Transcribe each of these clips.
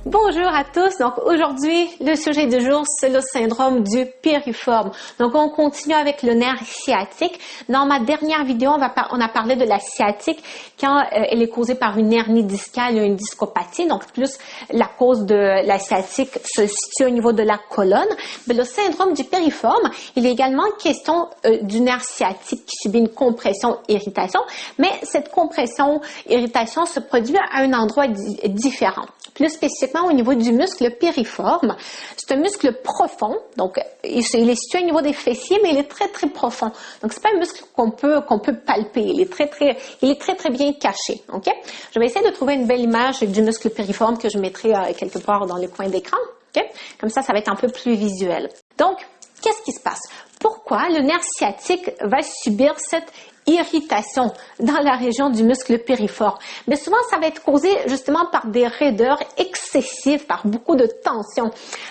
Bonjour à tous. Donc aujourd'hui, le sujet du jour, c'est le syndrome du piriforme. Donc on continue avec le nerf sciatique. Dans ma dernière vidéo, on a parlé de la sciatique quand elle est causée par une hernie discale ou une discopathie. Donc plus la cause de la sciatique se situe au niveau de la colonne. Mais le syndrome du piriforme, il est également question du nerf sciatique qui subit une compression-irritation. Mais cette compression-irritation se produit à un endroit différent. Plus spécifiquement au niveau du muscle piriforme. C'est un muscle profond, donc il est situé au niveau des fessiers, mais il est très très profond. Donc c'est pas un muscle qu'on peut palper. Il est très bien caché. Ok? Je vais essayer de trouver une belle image du muscle piriforme que je mettrai quelque part dans le coin d'écran. Ok? Comme ça va être un peu plus visuel. Donc qu'est-ce qui se passe? Pourquoi le nerf sciatique va subir cette irritation dans la région du muscle piriforme? Mais souvent, ça va être causé justement par des raideurs excessives, par beaucoup de tension,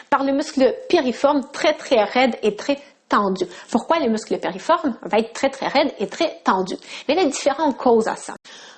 par le muscle piriforme très raide et très tendu. Pourquoi le muscle piriforme va être très raide et très tendu? Mais il y a différentes causes à ça.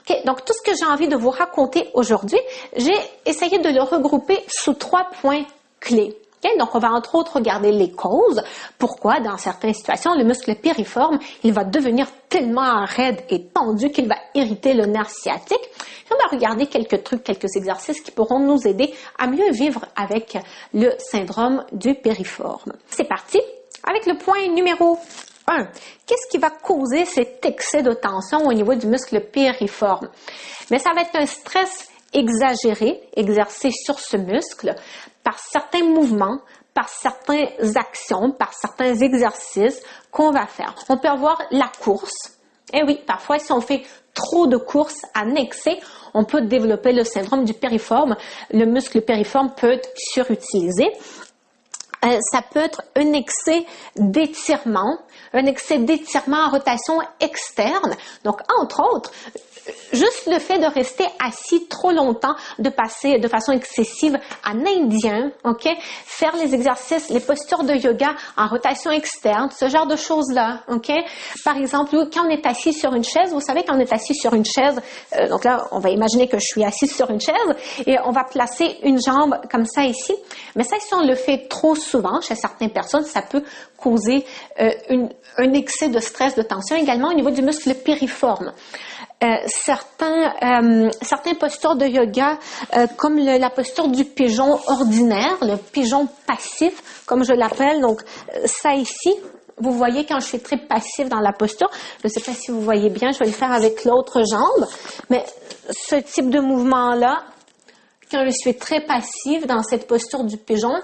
Okay, donc tout ce que j'ai envie de vous raconter aujourd'hui, j'ai essayé de le regrouper sous 3 points clés. Okay? Donc, on va entre autres regarder les causes. Pourquoi, dans certaines situations, le muscle piriforme, il va devenir tellement raide et tendu qu'il va irriter le nerf sciatique. Et on va regarder quelques trucs, quelques exercices qui pourront nous aider à mieux vivre avec le syndrome du piriforme. C'est parti avec le point numéro 1. Qu'est-ce qui va causer cet excès de tension au niveau du muscle piriforme? Mais ça va être un stress exagéré, exercé sur ce muscle, par certains mouvements, par certaines actions, par certains exercices qu'on va faire. On peut avoir la course. Eh oui, parfois, si on fait trop de courses en excès, on peut développer le syndrome du piriforme. Le muscle piriforme peut être surutilisé. Ça peut être un excès d'étirement en rotation externe. Donc, entre autres, juste le fait de rester assis trop longtemps, de passer de façon excessive en indien, ok? Faire les exercices, les postures de yoga en rotation externe, ce genre de choses-là, ok? Par exemple, quand on est assis sur une chaise, vous savez, quand on est assis sur une chaise, donc là, on va imaginer que je suis assise sur une chaise et on va placer une jambe comme ça ici. Mais ça, si on le fait trop souvent chez certaines personnes, ça peut causer un excès de stress, de tension également au niveau du muscle piriforme. Certaines postures de yoga, comme la posture du pigeon ordinaire, le pigeon passif, comme je l'appelle, donc ça ici, vous voyez quand je suis très passif dans la posture, je ne sais pas si vous voyez bien, je vais le faire avec l'autre jambe, mais ce type de mouvement-là, quand je suis très passive dans cette posture du pigeon,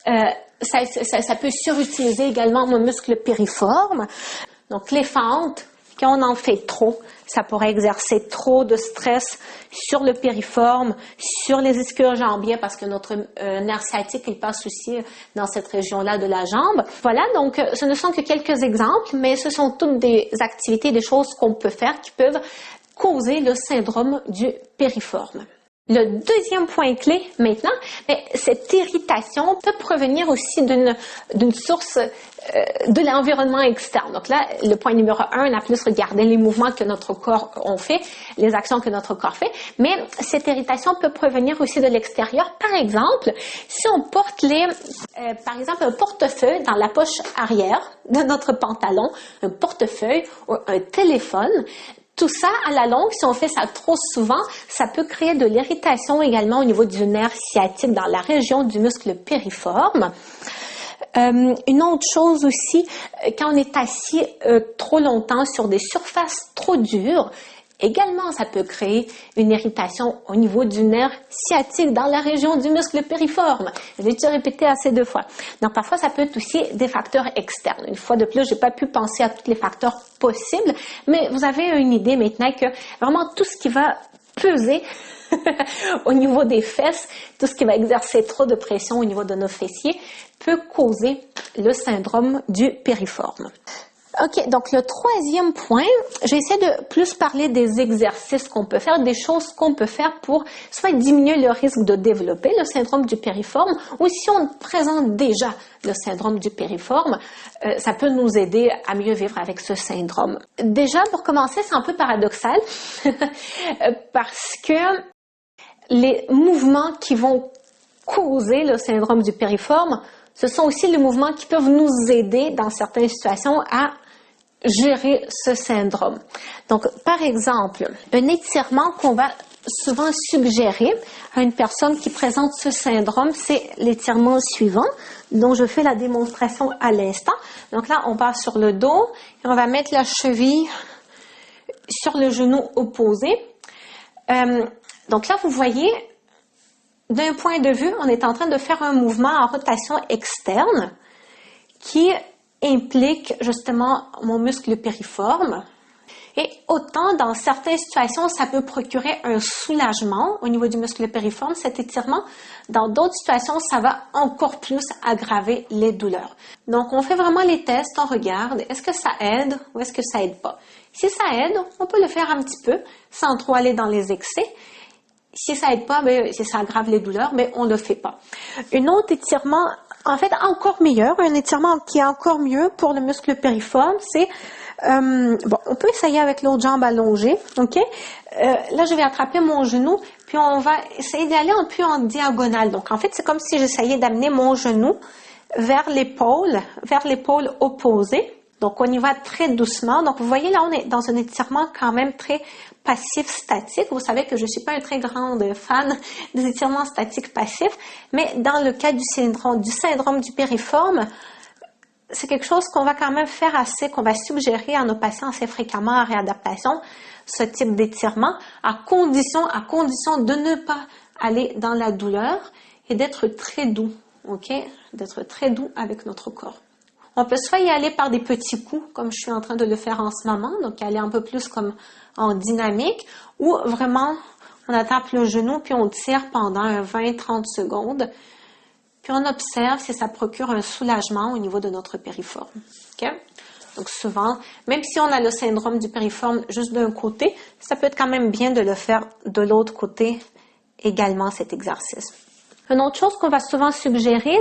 ça peut surutiliser également mon muscle piriforme. Donc les fentes, quand on en fait trop, ça pourrait exercer trop de stress sur le piriforme, sur les ischio-jambiers, parce que notre nerf sciatique, il passe aussi dans cette région-là de la jambe. Voilà, donc ce ne sont que quelques exemples, mais ce sont toutes des activités, des choses qu'on peut faire qui peuvent causer le syndrome du piriforme. Le deuxième point clé maintenant, cette irritation peut provenir aussi d'une source de l'environnement externe. Donc là, le point numéro 1, on a plus regardé les mouvements que notre corps on fait, les actions que notre corps fait, mais cette irritation peut provenir aussi de l'extérieur. Par exemple, si on porte par exemple, un portefeuille dans la poche arrière de notre pantalon, un portefeuille ou un téléphone, tout ça, à la longue, si on fait ça trop souvent, ça peut créer de l'irritation également au niveau du nerf sciatique dans la région du muscle piriforme. Une autre chose aussi, quand on est assis trop longtemps sur des surfaces trop dures, également, ça peut créer une irritation au niveau du nerf sciatique dans la région du muscle piriforme. Je l'ai déjà répété assez de fois. Donc, parfois, ça peut être aussi des facteurs externes. Une fois de plus, j'ai pas pu penser à tous les facteurs possibles, mais vous avez une idée maintenant que vraiment tout ce qui va peser au niveau des fesses, tout ce qui va exercer trop de pression au niveau de nos fessiers peut causer le syndrome du piriforme. OK, donc le troisième point, j'ai essayé de plus parler des exercices qu'on peut faire, des choses qu'on peut faire pour soit diminuer le risque de développer le syndrome du piriforme, ou si on présente déjà le syndrome du piriforme, ça peut nous aider à mieux vivre avec ce syndrome. Déjà, pour commencer, c'est un peu paradoxal, parce que les mouvements qui vont causer le syndrome du piriforme, ce sont aussi les mouvements qui peuvent nous aider dans certaines situations à gérer ce syndrome. Donc, par exemple, un étirement qu'on va souvent suggérer à une personne qui présente ce syndrome, c'est l'étirement suivant, dont je fais la démonstration à l'instant. Donc là, on part sur le dos et on va mettre la cheville sur le genou opposé. Donc là, vous voyez, d'un point de vue, on est en train de faire un mouvement en rotation externe qui implique justement mon muscle piriforme. Et autant dans certaines situations, ça peut procurer un soulagement au niveau du muscle piriforme, cet étirement. Dans d'autres situations, ça va encore plus aggraver les douleurs. Donc, on fait vraiment les tests, on regarde, est-ce que ça aide ou est-ce que ça aide pas? Si ça aide, on peut le faire un petit peu sans trop aller dans les excès. Si ça aide pas, si ça aggrave les douleurs, on le fait pas. Un autre étirement, en fait, encore meilleur, un étirement qui est encore mieux pour le muscle piriforme, c'est on peut essayer avec l'autre jambe allongée, ok? Là, je vais attraper mon genou, puis on va essayer d'aller un peu en diagonale. Donc, en fait, c'est comme si j'essayais d'amener mon genou vers l'épaule opposée. Donc, on y va très doucement. Donc, vous voyez, là, on est dans un étirement quand même très passif-statique. Vous savez que je suis pas une très grande fan des étirements statiques passifs, mais dans le cas du syndrome du piriforme, c'est quelque chose qu'on va quand même faire qu'on va suggérer à nos patients assez fréquemment en réadaptation, ce type d'étirement, à condition de ne pas aller dans la douleur et d'être très doux, ok? D'être très doux avec notre corps. On peut soit y aller par des petits coups, comme je suis en train de le faire en ce moment, donc aller un peu plus comme en dynamique, ou vraiment, on attrape le genou puis on tire pendant 20-30 secondes. Puis on observe si ça procure un soulagement au niveau de notre piriforme. Okay? Donc souvent, même si on a le syndrome du piriforme juste d'un côté, ça peut être quand même bien de le faire de l'autre côté également, cet exercice. Une autre chose qu'on va souvent suggérer,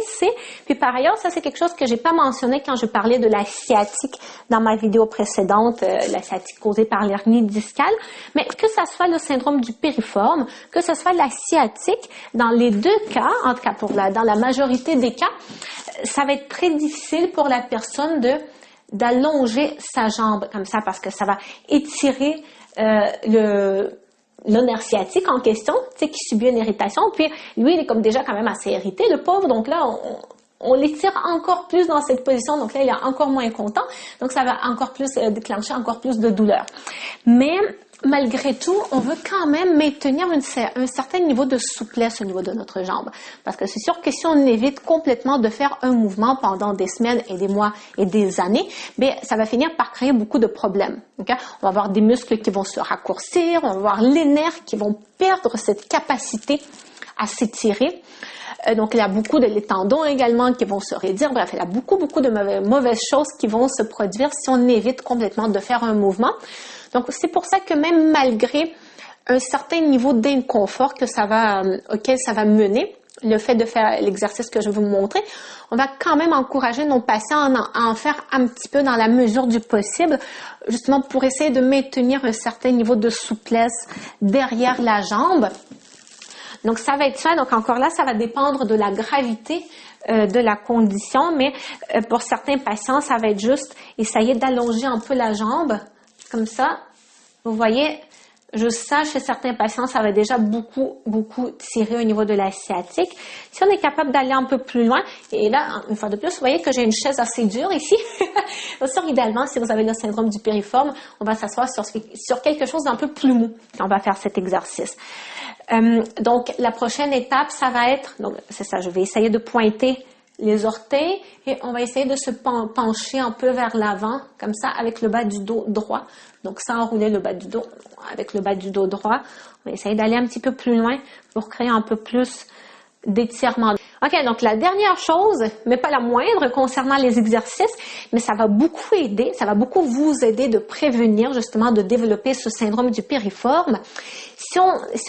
puis par ailleurs, ça c'est quelque chose que j'ai pas mentionné quand je parlais de la sciatique dans ma vidéo précédente, la sciatique causée par l'hernie discale, mais que ça soit le syndrome du piriforme, que ce soit la sciatique, dans les deux cas, en tout cas dans la majorité des cas, ça va être très difficile pour la personne d'allonger sa jambe comme ça parce que ça va étirer le nerf sciatique en question, qui subit une irritation, puis lui, il est comme déjà quand même assez irrité, le pauvre, donc là, on l'étire encore plus dans cette position, donc là, il est encore moins content, donc ça va encore plus déclencher encore plus de douleur. Mais malgré tout, on veut quand même maintenir un certain niveau de souplesse au niveau de notre jambe, parce que c'est sûr que si on évite complètement de faire un mouvement pendant des semaines et des mois et des années, ça va finir par créer beaucoup de problèmes. Okay? On va avoir des muscles qui vont se raccourcir, on va avoir les nerfs qui vont perdre cette capacité à s'étirer. Donc, il y a beaucoup les tendons également qui vont se raidir. Bref, il y a beaucoup de mauvaises choses qui vont se produire si on évite complètement de faire un mouvement. Donc, c'est pour ça que même malgré un certain niveau d'inconfort auquel ça va mener, le fait de faire l'exercice que je vais vous montrer, on va quand même encourager nos patients à en faire un petit peu dans la mesure du possible, justement pour essayer de maintenir un certain niveau de souplesse derrière la jambe. Donc, ça va être ça. Donc, encore là, ça va dépendre de la gravité de la condition, mais pour certains patients, ça va être juste essayer d'allonger un peu la jambe, comme ça. Vous voyez, juste ça, chez certains patients, ça va déjà beaucoup tirer au niveau de la sciatique. Si on est capable d'aller un peu plus loin, et là, une fois de plus, vous voyez que j'ai une chaise assez dure ici. Sûr, idéalement, si vous avez le syndrome du piriforme, on va s'asseoir sur quelque chose d'un peu plus mou quand on va faire cet exercice. Donc, la prochaine étape, ça va être, donc c'est ça, je vais essayer de pointer les orteils et on va essayer de se pencher un peu vers l'avant, comme ça, avec le bas du dos droit. Donc, sans enrouler le bas du dos, avec le bas du dos droit. On va essayer d'aller un petit peu plus loin pour créer un peu plus d'étirement. OK, donc la dernière chose, mais pas la moindre concernant les exercices, mais ça va beaucoup aider, ça va beaucoup vous aider de prévenir justement de développer ce syndrome du piriforme. Si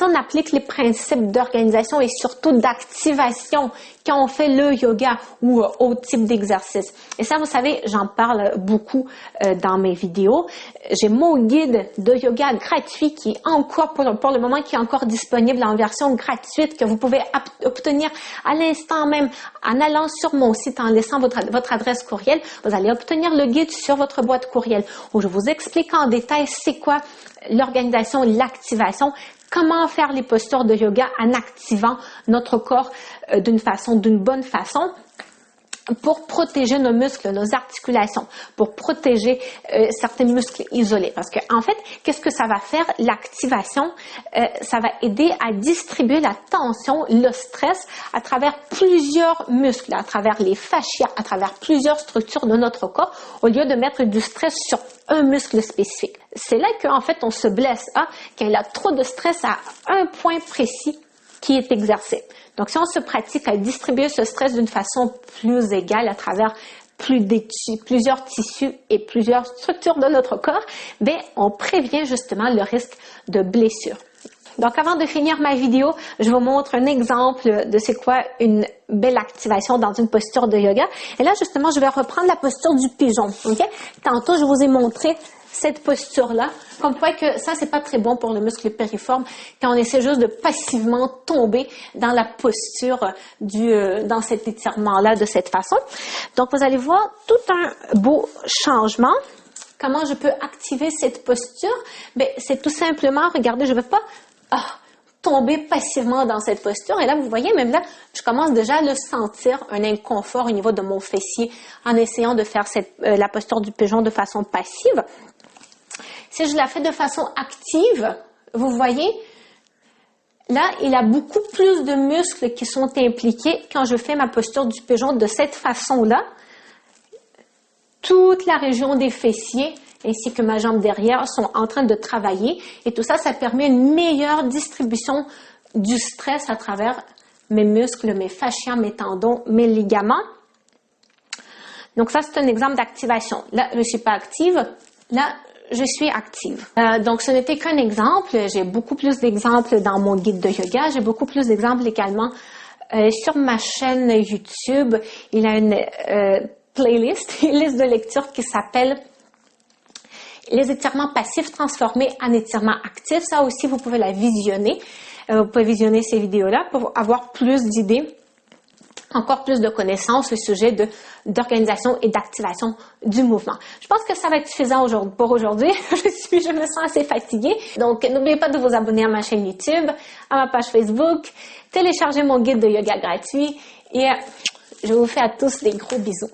on applique les principes d'organisation et surtout d'activation quand on fait le yoga ou autre type d'exercice. Et ça, vous savez, j'en parle beaucoup dans mes vidéos. J'ai mon guide de yoga gratuit qui est encore, pour le moment, qui est encore disponible en version gratuite que vous pouvez obtenir à l'instant même en allant sur mon site, en laissant votre adresse courriel. Vous allez obtenir le guide sur votre boîte courriel où je vous explique en détail c'est quoi l'organisation, l'activation, comment faire les postures de yoga en activant notre corps d'une bonne façon pour protéger nos muscles, nos articulations, pour protéger certains muscles isolés. Parce que en fait, qu'est-ce que ça va faire? L'activation, ça va aider à distribuer la tension, le stress à travers plusieurs muscles, à travers les fascias, à travers plusieurs structures de notre corps, au lieu de mettre du stress sur un muscle spécifique. C'est là qu'en fait, on se blesse quand il y a trop de stress à un point précis qui est exercé. Donc, si on se pratique à distribuer ce stress d'une façon plus égale à travers plusieurs tissus et plusieurs structures de notre corps, bien, on prévient justement le risque de blessure. Donc, avant de finir ma vidéo, je vous montre un exemple de c'est quoi une belle activation dans une posture de yoga. Et là, justement, je vais reprendre la posture du pigeon. Okay? Tantôt, je vous ai montré cette posture-là. Comme quoi que ça, c'est pas très bon pour le muscle piriforme quand on essaie juste de passivement tomber dans la posture dans cet étirement-là de cette façon. Donc, vous allez voir tout un beau changement. Comment je peux activer cette posture? Bien, c'est tout simplement, regardez, je ne vais pas tomber passivement dans cette posture. Et là, vous voyez, même là, je commence déjà à le sentir, un inconfort au niveau de mon fessier en essayant de faire la posture du pigeon de façon passive. Si je la fais de façon active, vous voyez, là, il y a beaucoup plus de muscles qui sont impliqués quand je fais ma posture du pigeon de cette façon-là. Toute la région des fessiers ainsi que ma jambe derrière sont en train de travailler et tout ça, ça permet une meilleure distribution du stress à travers mes muscles, mes fascias, mes tendons, mes ligaments. Donc ça, c'est un exemple d'activation. Là, je ne suis pas active. Là, je suis active. Donc, ce n'était qu'un exemple. J'ai beaucoup plus d'exemples dans mon guide de yoga. J'ai beaucoup plus d'exemples également sur ma chaîne YouTube. Il y a une playlist, une liste de lecture qui s'appelle les étirements passifs transformés en étirements actifs. Ça aussi, vous pouvez la visionner. Vous pouvez visionner ces vidéos-là pour avoir plus d'idées, encore plus de connaissances au sujet d'organisation et d'activation du mouvement. Je pense que ça va être suffisant pour aujourd'hui. Je me sens assez fatiguée. Donc, n'oubliez pas de vous abonner à ma chaîne YouTube, à ma page Facebook, télécharger mon guide de yoga gratuit et je vous fais à tous des gros bisous.